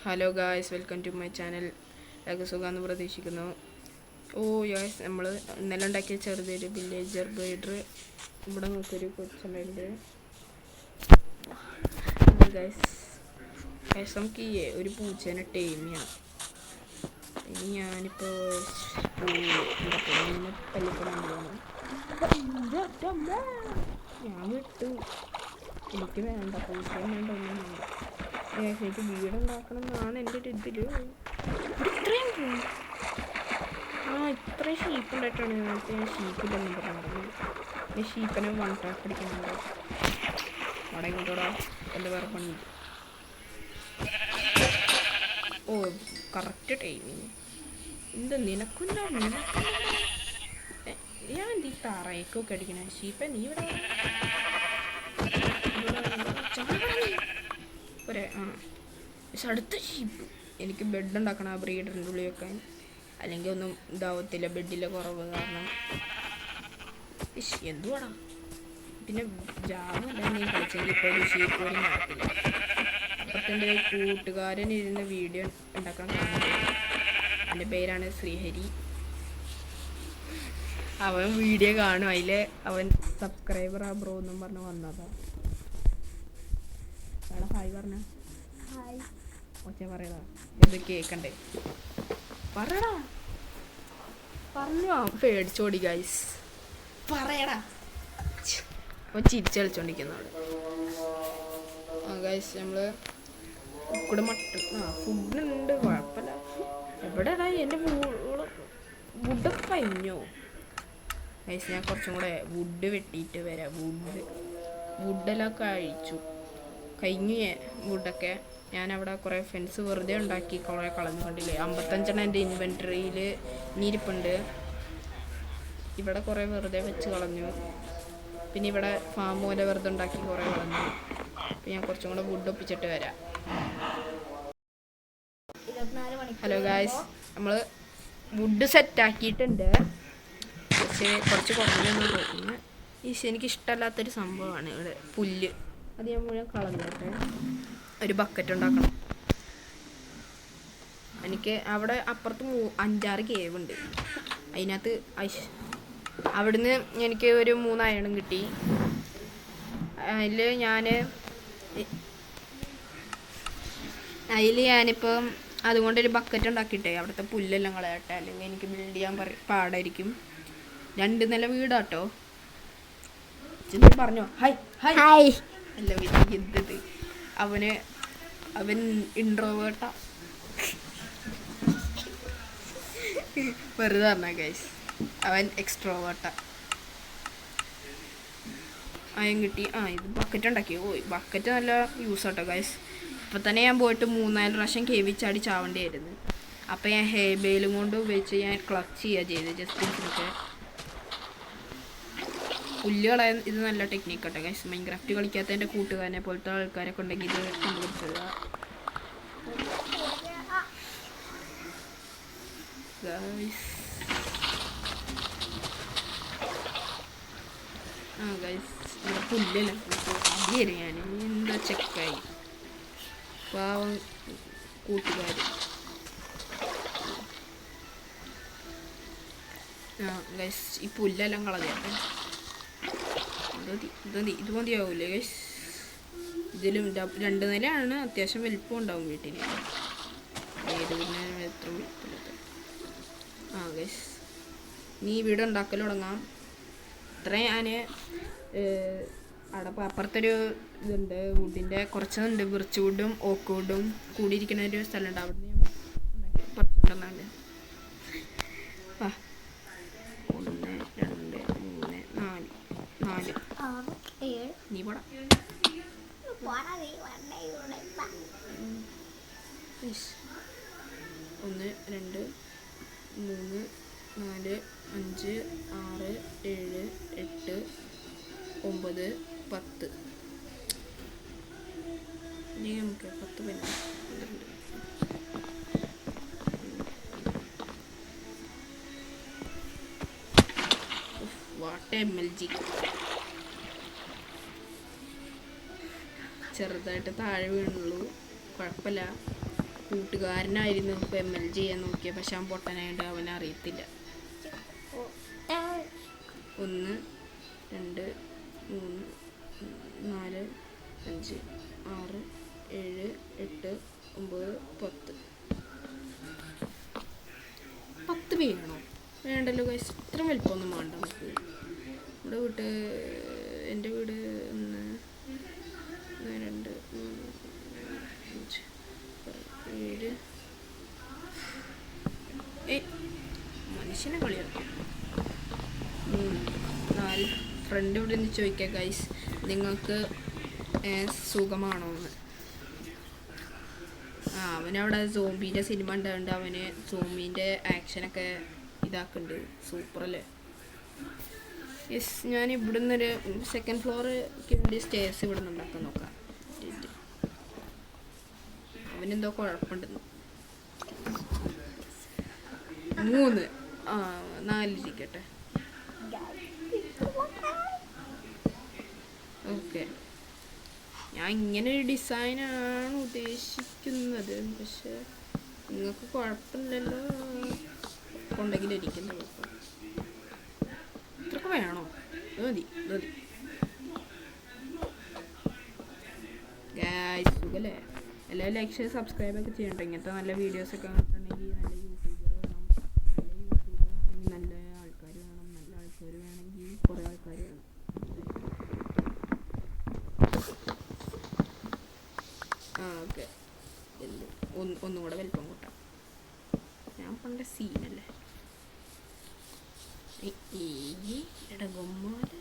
Hello guys, welcome to my channel. എല്ലാവർക്കും സുഖമാണെന്ന് പ്രതീക്ഷിക്കുന്നു. ഗായ്സ്, നമ്മൾ ഇന്നലെ ഉണ്ടാക്കിയ ചെറുതൊരു വില്ലേജർ ബ്രീഡർ ഇവിടെ നോക്കൊരു കൊച്ചുണ്ട്. ഗായ്സ് നമുക്ക് ഈ ഒരു പൂച്ചേനെ ടൈം ചെയ്യണം. ഇനി ഞാനിപ്പോൾ പള്ളിക്കൂടാൻ പോകണം. ഞാൻ വിട്ടു, എനിക്ക് വേണ്ട, പൂച്ചയും വേണ്ട, ഒന്നും വേണ്ട. എനിക്ക് വീടുണ്ടാക്കണം എന്നാണ് എൻ്റെ ഒരു ഇതിൽ. ഇത്രയും ഷീപ്പ് ഉണ്ടായിട്ടാണ് നേരത്തെ ഞാൻ ഷീപ്പില്ലെന്നും പറഞ്ഞത്. ഞാൻ ഷീപ്പിനെ വൺ ടാപ്പ് പിടിക്കുന്നുണ്ട്. അവിടെ ഇങ്ങോട്ടോടാ എൻ്റെ വേറെ പണി. Correct timing. എന്താ നിനക്കൊന്നും ഞാൻ ഈ തറയൊക്കെ അടിക്കണേ ഷീപ്പെ, നീ ഇവിടെ പക്ഷെ അടുത്ത ഷീപ്പ്. എനിക്ക് ബെഡ് ഉണ്ടാക്കണം ആ ബ്രീഡറിൻ്റെ ഉള്ളിൽ വെക്കാൻ, അല്ലെങ്കിൽ ഒന്നും ഇതാവത്തില്ല ബെഡിലെ കുറവ് കാരണം. എന്തുവാടാ പിന്നെ ജാമല്ല നീ കളിച്ചെങ്കിൽ ഇപ്പോൾ ഒരു ഷീപ്പ് പോലും നടത്തില്ല. അപ്പത്തെ എൻ്റെ കൂട്ടുകാരൻ ഇരുന്ന വീഡിയോ ഉണ്ടാക്കാൻ കാണുന്നത്. എൻ്റെ പേരാണ് ശ്രീഹരി. അവൻ വീഡിയോ കാണും, അതിൽ അവൻ സബ്സ്ക്രൈബർ ആ ബ്രോ എന്നും പറഞ്ഞ് വന്നതാണ്. ഹായ് പറഞ്ഞ ഒച്ച പറയടാ, ഇത് കേക്കണ്ടേ, പറയടാ, പറഞ്ഞു. പേടിച്ചോടി ഗൈസ്, പറയടാ. അപ്പോൾ ചിരിച്ച് കളിച്ചോണ്ടിരിക്കുന്നവിടെ. ഗൈസ്, നമ്മൾ ഇവിടെ മട്ടൺ ഫുഡുണ്ട്, കുഴപ്പമില്ല. എവിടെടാ എൻ്റെ വുഡൊക്കെ കഴിഞ്ഞോ ഗൈസ്? ഞാൻ കുറച്ചും കൂടെ വുഡ് വെട്ടിയിട്ട് വരാം. വുഡെല്ലാം കഴിഞ്ഞു വുഡൊക്കെ. ഞാനവിടെ കുറേ ഫെൻസ് വെറുതെ ഉണ്ടാക്കി കുറേ കളഞ്ഞുകൊണ്ടില്ലേ. 55 എൻ്റെ ഇൻവെൻട്രിയിൽ ഇനിയിരിപ്പുണ്ട്. ഇവിടെ കുറേ വെറുതെ വെച്ച് കളഞ്ഞു. പിന്നെ ഇവിടെ ഫാം പോലെ വെറുതെ ഉണ്ടാക്കി കുറേ കളഞ്ഞു. അപ്പം ഞാൻ കുറച്ചും കൂടെ വുഡ് ഒപ്പിച്ചിട്ട് വരാം. ഹലോ ഗായ്സ്, നമ്മൾ വുഡ് സെറ്റാക്കിയിട്ടുണ്ട്. പക്ഷേ കുറച്ച് കുറഞ്ഞെന്ന് തോന്നുന്നു. എനിക്കിഷ്ടമല്ലാത്തൊരു സംഭവമാണ് ഇവിടെ പുല്ല്. അത് ഞാൻ മുഴുവൻ കളഞ്ഞിട്ട് ഒരു ബക്കറ്റ് ഉണ്ടാക്കണം. എനിക്ക് അവിടെ അപ്പുറത്ത് 5-6 കേവ് ഉണ്ട്. അതിനകത്ത് അവിടുന്ന് എനിക്ക് ഒരു 3 അയണും കിട്ടി. അതിൽ ഞാനിപ്പം അതുകൊണ്ടൊരു ബക്കറ്റ് ഉണ്ടാക്കിയിട്ടേ അവിടുത്തെ പുല്ലെല്ലാം കളയട്ടെ, അല്ലെങ്കിൽ എനിക്ക് ബിൽഡ് ചെയ്യാൻ പാടായിരിക്കും. 2 നില വീടാട്ടോ. പറഞ്ഞോ ഹായ് ഹായ്. അല്ല എന്തത്, അവൻ ഇൻട്രോവേർട്ടാ, വെറുതെ പറഞ്ഞ ഗൈസ്. അവൻ എക്സ്ട്രോവേർട്ടാ. അയൻ കിട്ടി. ഇത് ബക്കറ്റ് ഉണ്ടാക്കി. ബക്കറ്റ് നല്ല യൂസ് ആട്ടോ ഗൈസ്. ഇപ്പം തന്നെ ഞാൻ പോയിട്ട് 3-4 പ്രാവശ്യം കേവി ചാടി ചാവേണ്ടിയായിരുന്നു. അപ്പം ഞാൻ ഹെയർബെയിലും കൊണ്ട് ഉപയോഗിച്ച് ഞാൻ ക്ലച്ച് ചെയ്യുക ചെയ്ത് ജസ്റ്റ് പുല്ല് കളയാൻ. ഇത് നല്ല ടെക്നിക്ക് കേട്ടോ ഗൈസ്. മൈൻക്രാഫ്റ്റ് കളിക്കാത്ത എൻ്റെ കൂട്ടുകാരനെ പോലത്തെ ആൾക്കാരൊക്കെ ഉണ്ടെങ്കിൽ ഇത് കണ്ടുപിടിച്ചത് ഗൈസ്. ഗൈസ്, ഇവിടെ പുല്ലല്ല അടിയര്. ഞാൻ എന്താ ചെക്കായി പാവം കൂട്ടുകാർ. ഗൈസ്, ഈ പുല്ലെല്ലാം കളഞ്ഞാട്ടെ. ഇത് മതിയാവൂലേ ഗൈസ്? ഇതിലും 2 നിലയാണ്, അത്യാവശ്യം വലിപ്പം ഉണ്ടാവും വീട്ടിന്. പിന്നെ എത്ര വലിപ്പമില്ലാത്ത. ഗൈസ്, നീ വീട് ഉണ്ടാക്കൽ തുടങ്ങാം. ഇത്രയും ഞാൻ അവിടെ അപ്പുറത്തൊരു ഇതുണ്ട് വുഡിൻ്റെ, കുറച്ചുണ്ട് വിർച്ച് വുഡും ഓക്ക് വുഡും കൂടിയിരിക്കുന്ന ഒരു സ്ഥലമുണ്ട്. അവിടെ നിന്ന് ഞാൻ കുറച്ചുണ്ടെന്നാണ്. 1 2 3 4 നീ പോടാ. 1 2 3 4 5 6 7 8 9 10. ഇനി നമുക്ക് 10 12. What MLG. ചെറുതായിട്ട് താഴെ വീണുള്ളൂ, കുഴപ്പമില്ല. കൂട്ടുകാരനായിരുന്നു ഇപ്പോൾ ML ചെയ്യാൻ നോക്കിയ, പക്ഷെ അവൻ പൊട്ടനായതുകൊണ്ട് അവനെ അറിയത്തില്ല. 1 2 3 4 5 6 7 8 9 10 വേണോ? വേണ്ടല്ലോ ഗൈസ്, ഇത്ര വലിപ്പമൊന്നും വേണ്ട നമുക്ക്. നമ്മുടെ എൻ്റെ വീട് 1 2 3 4 7 മനുഷ്യനെ കളിയാക്കും. 4 ഫ്രണ്ട് ഇവിടെ നിന്ന് ചോദിക്കാം ഗൈസ്, നിങ്ങൾക്ക് സുഖമാണോ എന്ന്. അവനവിടെ സോംബീൻ്റെ സിനിമ ഉണ്ടായതുകൊണ്ട് അവന് സോംബീൻ്റെ ആക്ഷനൊക്കെ ഇതാക്കുന്നുണ്ട്. സൂപ്പറല്ലേ? യെസ്, ഞാൻ ഇവിടെ നിന്നൊരു 2nd ഫ്ലോറിലേക്ക് വേണ്ടി സ്റ്റേഴ്സ് ഇവിടെ നിന്ന് ഉണ്ടാക്കാൻ നോക്കാം. അവനെന്തോ കുഴപ്പമുണ്ടെന്ന്. 3 4 ഇരിക്കട്ടെ. ഓക്കെ, ഞാൻ ഇങ്ങനെ ഒരു ഡിസൈനാണ് ഉദ്ദേശിക്കുന്നത്, പക്ഷെ നിങ്ങൾക്ക് കുഴപ്പമില്ലല്ലോ. ഉണ്ടെങ്കിൽ ഇരിക്കുന്ന കുഴപ്പം ഇത്രയൊക്കെ വേണോ? മതി. ഗായ്സ്, സുഖല്ലേ? എല്ലാവരും ലൈക്ക് ഷെയർ സബ്സ്ക്രൈബൊക്കെ ചെയ്യണ്ട. ഇങ്ങനത്തെ നല്ല വീഡിയോസൊക്കെ കണ്ടിട്ടുണ്ടെങ്കിൽ നല്ല യൂട്യൂബർ വേണം. നല്ല ആൾക്കാർ വേണം. നല്ല ആൾക്കാർ വേണമെങ്കിൽ കുറേ ആൾക്കാർ വേണം. ഓക്കെ, ഒന്നും കൂടെ വലിപ്പം കൂട്ടാം. ഞാൻ പണ്ട് സീനല്ലേ ഇടകൊമ്മാല്.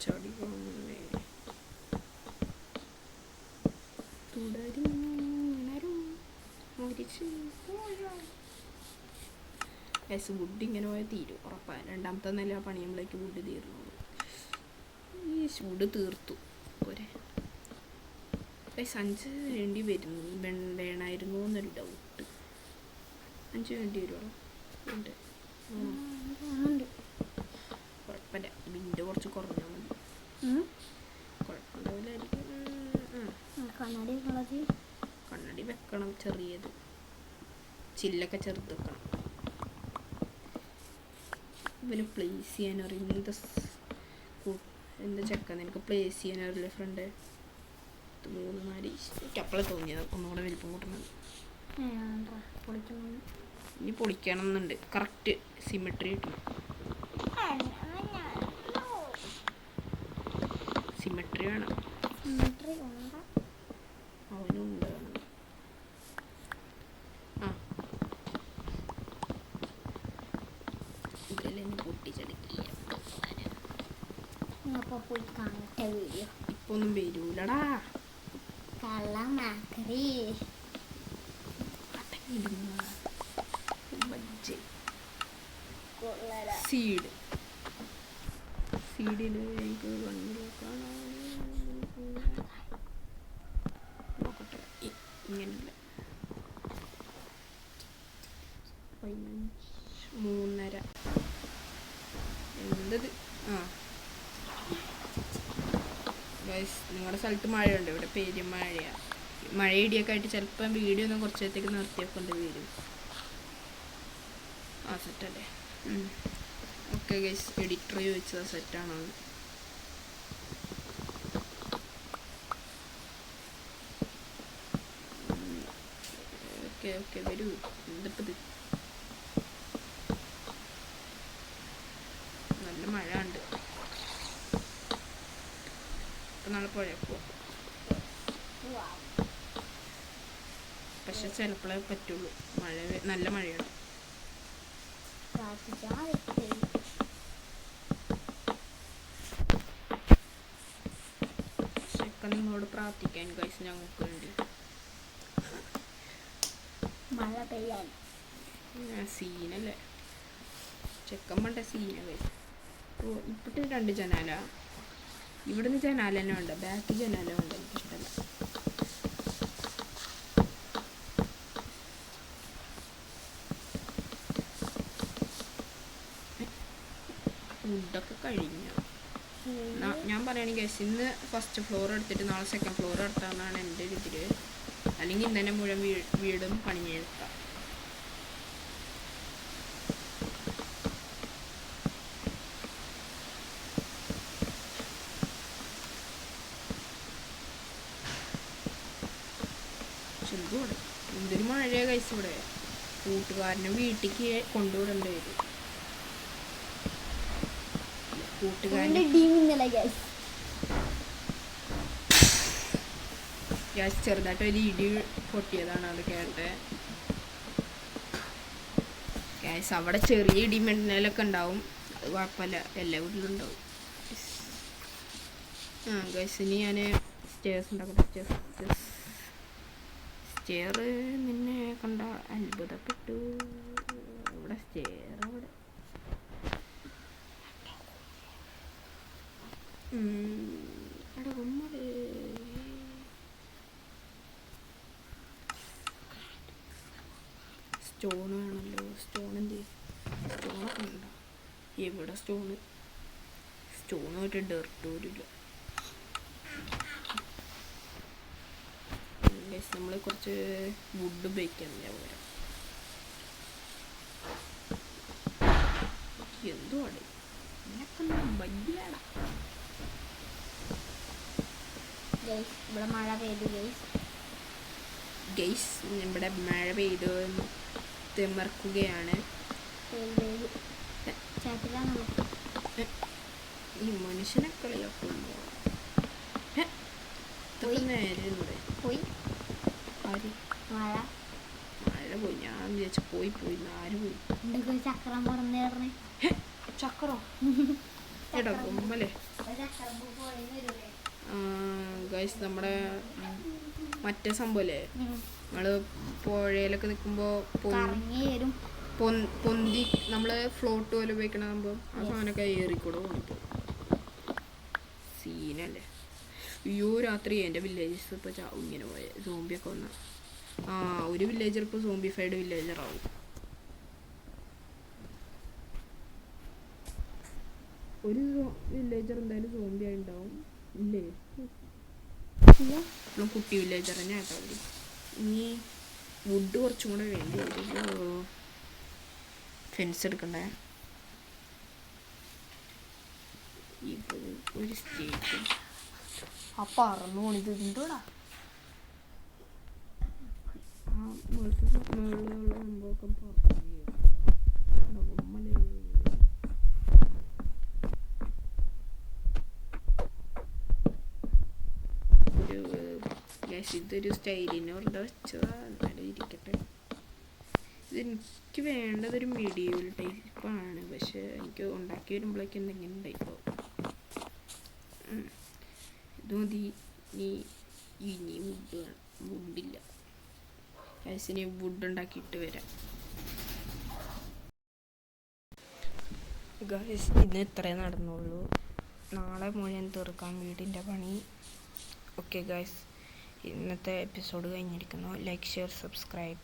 ചടി തുടരും വുഡ് ഇങ്ങനെ പോയാൽ തീരും ഉറപ്പാണ്. 2ാമത്തെ നില പണിയുമ്പോഴേക്ക് വുഡ് തീർന്നു. ഈ വുഡ് തീർത്തു പോരെ. 5 വേണമായിരുന്നു എന്നൊരു ഡൗട്ട്. 5 വേണ്ടി വരുമോ? ഉണ്ട്, കുഴപ്പമില്ല. ബിൻ്റെ കുറച്ച് കുറഞ്ഞാൽ മതി. കുഴപ്പമുണ്ടാവില്ലായിരിക്കും. കണ്ണാടി വെക്കണം, ചെറിയത്. ചില്ലൊക്കെ ചെറുത് വെക്കണം. ഇവന് പ്ലേസ് ചെയ്യാൻ അറിയും. എന്താ ചെക്ക നിനക്ക് പ്ലേസ് ചെയ്യാൻ അറിയില്ല ഫ്രണ്ട്? 3 4 അപ്പളെ തോന്നിയത് ഒന്നുകൂടെ വലിപ്പം കൂട്ടുന്നത്. ഇനി പൊളിക്കണം എന്നുണ്ട്. കറക്റ്റ് സിമെട്രി കിട്ടണം. സിമെട്രി വേണം. അവനും ഉണ്ട്. ഇതിലെന്നെ പൊട്ടിച്ചടിക്കില്ല. ഇപ്പൊന്നും വരൂലടാ. സീഡിൽ എനിക്ക് നോക്കട്ടെ. ഇങ്ങനെയല്ല, 3.5 എന്തത്? ഗൈസ്, നിങ്ങളുടെ സ്ഥലത്ത് മഴയുണ്ട്. ഇവിടെ പെരുമഴയാണ്. മഴ ഇടിയൊക്കെ ആയിട്ട് ചിലപ്പം വീഡിയോ ഒന്നും കുറച്ച് നേരത്തേക്ക് നിർത്തിയൊക്കെ വരും. സെറ്റല്ലേ? ഓക്കെ ഗൈസ്, എഡിറ്റർ ചോദിച്ചത് സെറ്റാണോ? ഓക്കെ വരൂ. എന്തിപ്പത്? നല്ല മഴ ഉണ്ട്. ഇപ്പം നാളെ പുഴയ്ക്കോ? പക്ഷെ ചിലപ്പോഴേ പറ്റുള്ളൂ. നല്ല മഴയാണ്. പക്ഷെ നിങ്ങളോട് പ്രാർത്ഥിക്കാൻ ഗൈസ്, ഞങ്ങൾക്ക് വേണ്ടി. മഴ പെയ്യാൻ സീനല്ലേ? ചെക്കൻ പണ്ട സീന ഗൈസ്. ഇപ്പോഴത്തെ 2 ജനാല. ഇവിടുന്ന് ജനാല തന്നെ ഉണ്ട്, ബാക്ക് ജനാല ഉണ്ട്. എനിക്കിഷ്ടമല്ല. വുഡൊക്കെ കഴിഞ്ഞ ഞാൻ പറയുകയാണെങ്കിൽ ഗൈസ് ഇന്ന് ഫസ്റ്റ് ഫ്ലോർ എടുത്തിട്ട് നാളെ സെക്കൻഡ് ഫ്ലോർ എടുത്താന്നാണ് എൻ്റെ ഒരു ഇതിൽ. അല്ലെങ്കിൽ ഇന്ന് തന്നെ മുഴുവൻ വീടും പണിഞ്ഞെടുക്കാം. ചെറുതോടെ എന്തൊരു മഴയാണ് ഗൈസ് ഇവിടെ. കൂട്ടുകാരനെ വീട്ടിലേക്ക് കൊണ്ടുവിടേണ്ടി വരും. കൂട്ടുകാരൻ ചെറുതായിട്ട് ഒരു ഇടി പൊട്ടിയതാണ് അത് കേട്ടെ. ഗ്യാസ് അവിടെ ചെറിയ ഇടിമിന്നലൊക്കെ ഉണ്ടാവും, അത് കുഴപ്പമില്ല, എല്ലാ വീട്ടിലും ഉണ്ടാവും. ഗൈസ് ഇനി ഞാൻ സ്റ്റേഴ്സ് ഉണ്ടാക്കട്ടെ. സ്റ്റെയർ നിന്നെ കണ്ട അത്ഭുതപ്പെട്ടു. ഇവിടെ സ്റ്റെയർ അവിടെ സ്റ്റോൺ വേണമല്ലോ. സ്റ്റോൺ എന്ത് സ്റ്റോണൊക്കെ ഉണ്ടോ? എവിടെ സ്റ്റോണായിട്ട് ഡെർട്ട് പോലില്ല. നമ്മൾ കുറച്ച് വുഡ് ഉപയോഗിക്കാൻ പോലെ എന്തുവാണ് ഇവിടെ മഴ പെയ്തു ഗൈസ്. ഇവിടെ മഴ പെയ്ത് തിമർക്കുകയാണ്. ഈ മനുഷ്യനെ കളിയാക്കുമ്പോ നേരെ പോയി ആര് മഴ പോയി. ഞാൻ വിചാരിച്ചു പോയി ആര് പോയി. ചക്രം പറഞ്ഞേ ചക്രോ എടാ കൊമ്പല്ലേ. ഗൈസ് നമ്മുടെ മറ്റേ സംഭവല്ലേ, നമ്മള് പുഴയിലൊക്കെ നിൽക്കുമ്പോൾ പൊന്തി നമ്മള് ഫ്ലോട്ട് പോലെ ഉപയോഗിക്കണ സംഭവം, ആ സാധനമൊക്കെ ഏറിക്കൂടെ കൊണ്ടുപോ. സീനല്ലേ. അയ്യോ രാത്രി എൻ്റെ വില്ലേജസ് ഇപ്പോൾ ചാവും ഇങ്ങനെ പോയ സോംബിയൊക്കെ വന്ന. ഒരു വില്ലേജർ ഇപ്പോൾ സോംബിഫൈഡ് വില്ലേജറാവും. ഒരു വില്ലേജർ എന്തായാലും സോംബി ആയി ഉണ്ടാവും ഇല്ലേ? ഇപ്പം കുട്ടി വില്ലേജർ തന്നെ ആട്ടോ. ഇനി വുഡ് കുറച്ചും കൂടെ വേണ്ടി വരും. ഫെൻസ് എടുക്കണ്ടേ. ഇത് ഒരു സ്റ്റേറ്റ് ആ പറന്നു പോണിത് ഇതിൻ്റെടാ മുകളിലുള്ള സംഭവമൊക്കെ ഇതൊരു സ്റ്റൈലിന് വെറുതെ വെച്ചതാ, എന്നാലും ഇരിക്കട്ടെ. ഇതെനിക്ക് വേണ്ടതൊരു മീഡിയൽ ടൈപ്പാണ്, പക്ഷെ എനിക്ക് ഉണ്ടാക്കി വരുമ്പോഴേക്കും എന്തെങ്കിലും ടൈപ്പാവും. ഇത് മതി. ഇനി വുഡില്ല. ഗൈസിന് വുഡ് ഉണ്ടാക്കിയിട്ട് വരാം. ഗൈസ് ഇന്ന് ഇത്രേ നടന്നുള്ളൂ. നാളെ മുഴുവൻ തീർക്കാം വീടിൻ്റെ പണി. ഓക്കെ ഗൈസ്, ഇന്നത്തെ എപ്പിസോഡ് കഴിഞ്ഞിരിക്കുന്നു. Like, share, subscribe.